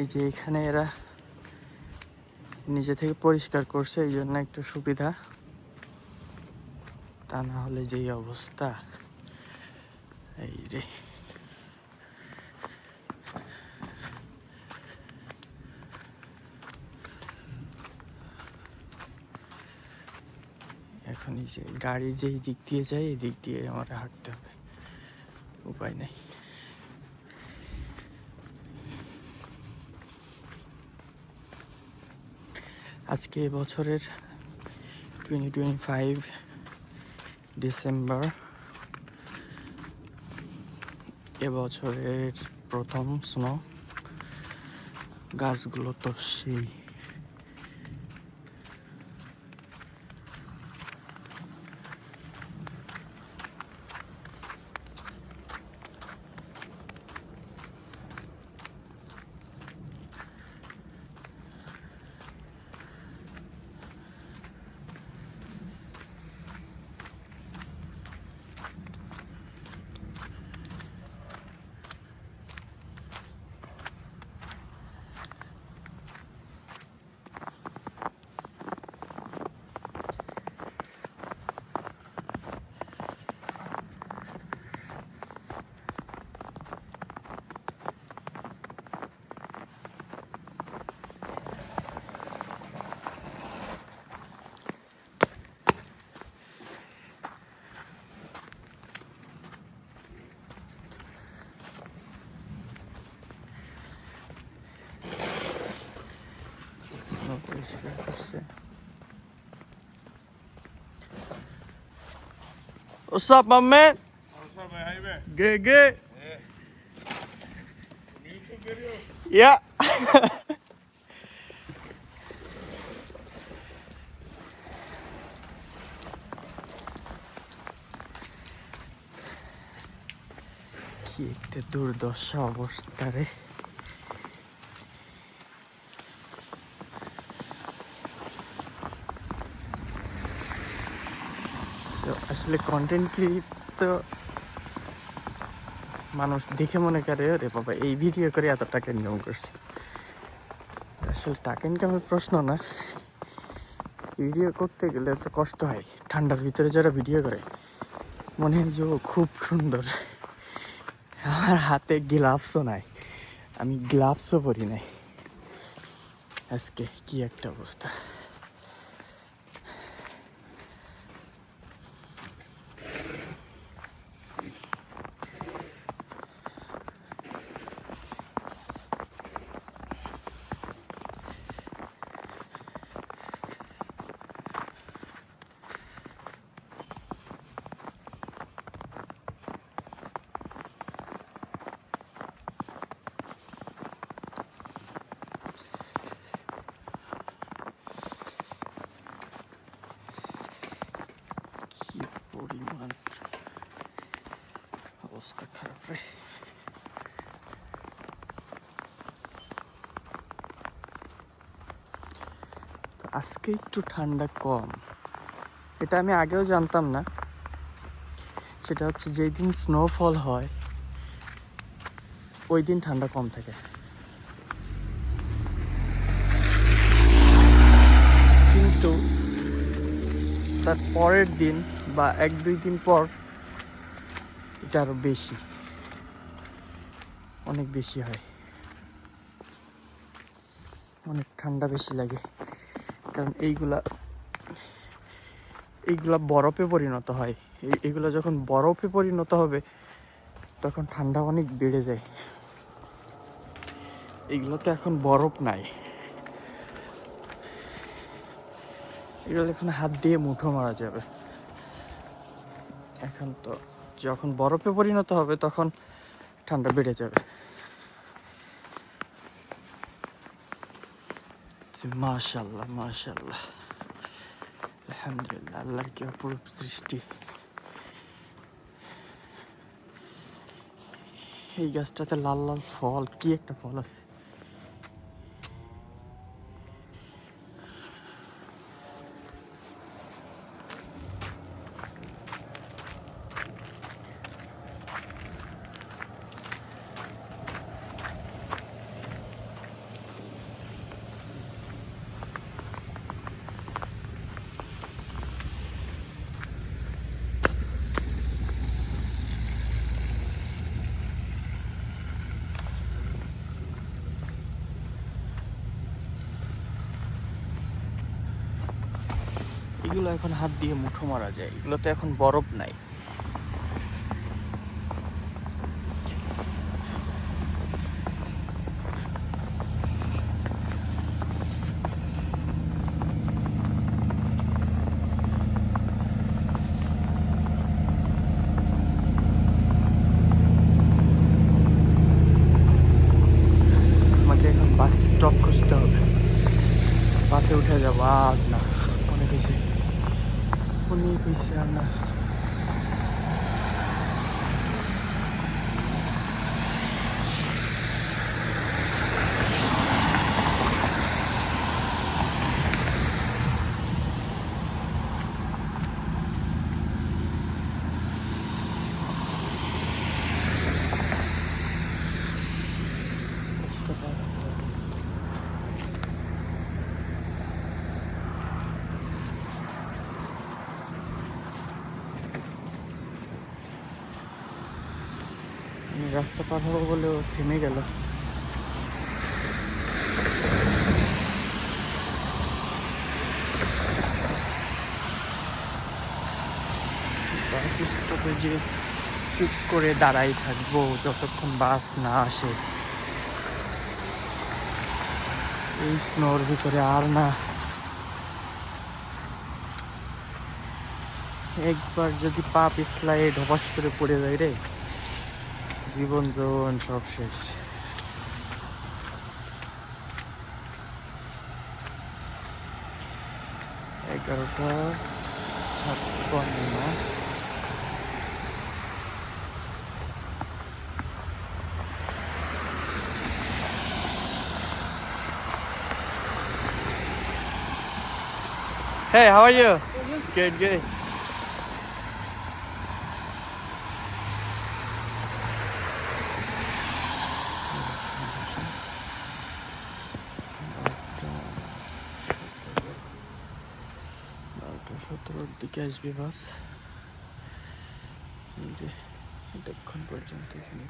এই যে এখানে এরা নিজে থেকে পরিষ্কার করছে, এই জন্য একটু সুবিধা, তা না হলে যেই অবস্থা। এই রে, এখন এই যে গাড়ি যেই দিক দিয়ে যায় এই দিক দিয়ে আমার হাঁটতে হবে, উপায় নেই। আজকে বছরের 2025 ডিসেম্বর, এবছরের প্রথম স্নো। গাছগুলো তো সেই, স্নো পরিষ্কার করছে। What's up, my man? What's up, man? How you been? Good, good. Yeah. Some YouTube videos? Yeah. কি একটা দুর্দশা অবস্থা রে। তো আসলে কন্টেন্ট ক্রিয়েট তো মানুষ দেখে মনে করে রে বাবা এই ভিডিও করে এত টাকা ইনকাম করছে। আসলে টাকা ইনকামের প্রশ্ন না, ভিডিও করতে গেলে তো কষ্ট হয়। ঠান্ডার ভিতরে যারা ভিডিও করে মনে হয় যে ও খুব সুন্দর। আমার হাতে গ্লাভসও নাই, আমি গ্লাভসও পরি নাই। আজকে কি একটা অবস্থা। কি পরিমাণ অবস্থা খারাপ রে। তো আজকে একটু ঠান্ডা কম, এটা আমি আগেও জানতাম না। সেটা হচ্ছে যেই দিন স্নোফল হয় ওই দিন ঠান্ডা কম থাকে, কিন্তু তার পরের দিন বা 1-2 দিন পর এটা আরো বেশি, অনেক বেশি হয়, অনেক ঠান্ডা বেশি লাগে। কারণ এইগুলা বরফে পরিণত হয়। এইগুলো যখন বরফে পরিণত হবে তখন ঠান্ডা অনেক বেড়ে যায়। এইগুলো তো এখন বরফ নাই, এগুলো এখন হাত দিয়ে মুঠো মারা যাবে। এখন তো যখন বরফে পরিণত হবে তখন ঠান্ডা বেড়ে যাবে। মাশাআল্লাহ মাশাআল্লাহ, আলহামদুলিল্লাহ, আল্লাহর কি অপরূপ সৃষ্টি। এই গাছটাতে লাল লাল ফল, কি একটা ফল আছে। এগুলো এখন হাত দিয়ে মুঠো মারা যায়, এগুলো তো এখন বরফ নাই। আমাকে এখন বাস স্টপ খুঁজতে হবে, বাসে উঠে যাবো। আর না, অনেক হয়েছে আর না। আমি রাস্তা পার হবো বলে ও থেমে গেল। বাস স্টপেজে চুপ করে দাঁড়াই থাকবো যতক্ষণ বাস না আসে। এই স্নোর ভিতরে আর না, একবার যদি পা পিছলায় ঢপাস করে পড়ে যায় রে, জীবন যৌবন সব শেষ। এগারোটা 56। Hey, how are you? Good, good. সতেরোর দিকে আসবে বাস, এতক্ষণ পর্যন্ত এখানে